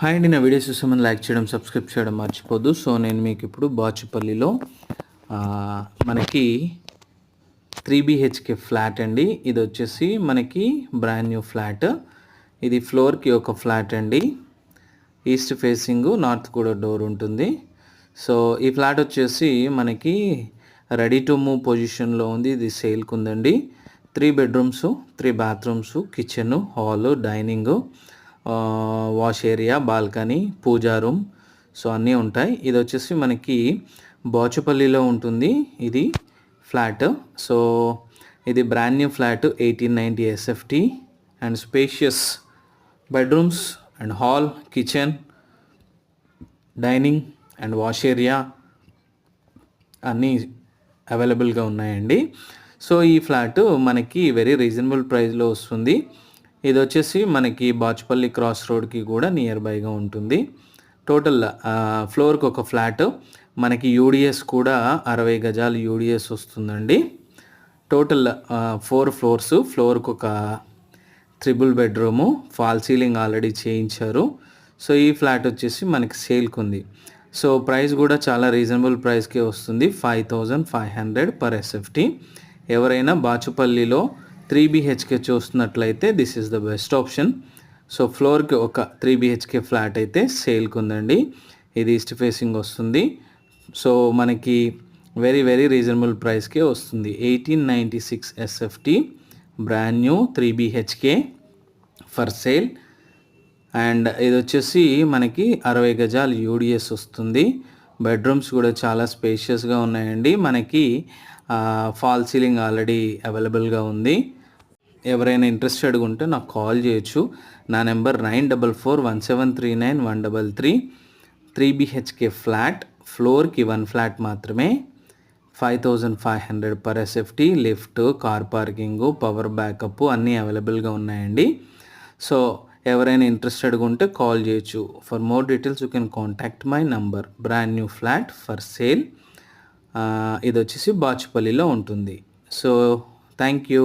Hi అండి, నా videos చూసామని like చేయడం, సబ్స్క్రైబ్ చేయడం మర్చిపోద్దు. సో నేను మీకు ఇప్పుడు బాచుపల్లిలో మనకి 3BHK ఫ్లాట్ అండి. ఇది వచ్చేసి మనకి బ్రాండ్ న్యూ ఫ్లాట్. ఇది ఫ్లోర్కి ఒక ఫ్లాట్ అండి. ఈస్ట్ ఫేసింగ్, నార్త్ కూడా డోర్ ఉంటుంది. సో ఈ ఫ్లాట్ వచ్చేసి మనకి రెడీ టు మూవ్ పొజిషన్లో ఉంది. ఇది సేల్కి ఉందండి. 3 bedrooms, 3 bathrooms, kitchen, hall, dining, wash area, balcony, puja room, so అన్నీ ఉంటాయి. ఇది వచ్చేసి మనకి బాచుపల్లిలో ఉంటుంది ఇది ఫ్లాట్. సో ఇది brand new flat, 1890 SFT and spacious bedrooms and hall, kitchen, dining and wash area అన్నీ అవైలబుల్గా ఉన్నాయండి. సో ఈ ఫ్లాట్ మనకి వెరీ రీజనబుల్ ప్రైస్లో వస్తుంది. ఇది వచ్చేసి మనకి బాచుపల్లి క్రాస్ రోడ్కి కూడా నియర్ బైగా ఉంటుంది. టోటల్ ఫ్లోర్కి ఒక ఫ్లాట్, మనకి యూడిఎస్ కూడా 60 గజాలు యూడిఎస్ వస్తుందండి. టోటల్ 4 ఫ్లోర్స్, ఫ్లోర్కి ఒక 3 బెడ్రూము, ఫాల్ సీలింగ్ ఆల్రెడీ చేయించారు. సో ఈ ఫ్లాట్ వచ్చేసి మనకి సేల్కి ఉంది. సో ప్రైస్ కూడా చాలా రీజనబుల్ ప్రైస్కే వస్తుంది, 5500 పర్ SFT. ఎవరైనా బాచుపల్లిలో 3BHK చూస్తున్నట్లయితే this is the best option. So ఫ్లోర్కి ఒక 3BHK ఫ్లాట్ అయితే సేల్కి ఉందండి. ఇది ఈస్ట్ ఫేసింగ్ వస్తుంది. సో మనకి వెరీ రీజనబుల్ ప్రైస్కే వస్తుంది. 1896 SFT brand new 3BHK for sale. And ఇది వచ్చేసి మనకి 60 గజాలు యూడిఎస్ వస్తుంది. బెడ్రూమ్స్ కూడా చాలా స్పేషియస్గా ఉన్నాయండి. మనకి ఫాల్ సీలింగ్ ఆల్రెడీ అవైలబుల్గా ఉంది. ఎవరైనా ఇంట్రెస్టెడ్గా ఉంటే నాకు కాల్ చేయొచ్చు. నా నెంబర్ 9441739133. 3BHK ఫ్లాట్, ఫ్లోర్కి 1 ఫ్లాట్ మాత్రమే, 5500 per SFT. Lift, car parking, power backup అన్నీ అవైలబుల్గా ఉన్నాయండి. సో ఎవరైనా ఇంట్రెస్టెడ్గా ఉంటే కాల్ చేయొచ్చు. For more details you can contact my number. Brand new flat for sale. ఇది వచ్చేసి బాచుపల్లిలో ఉంటుంది. So thank you.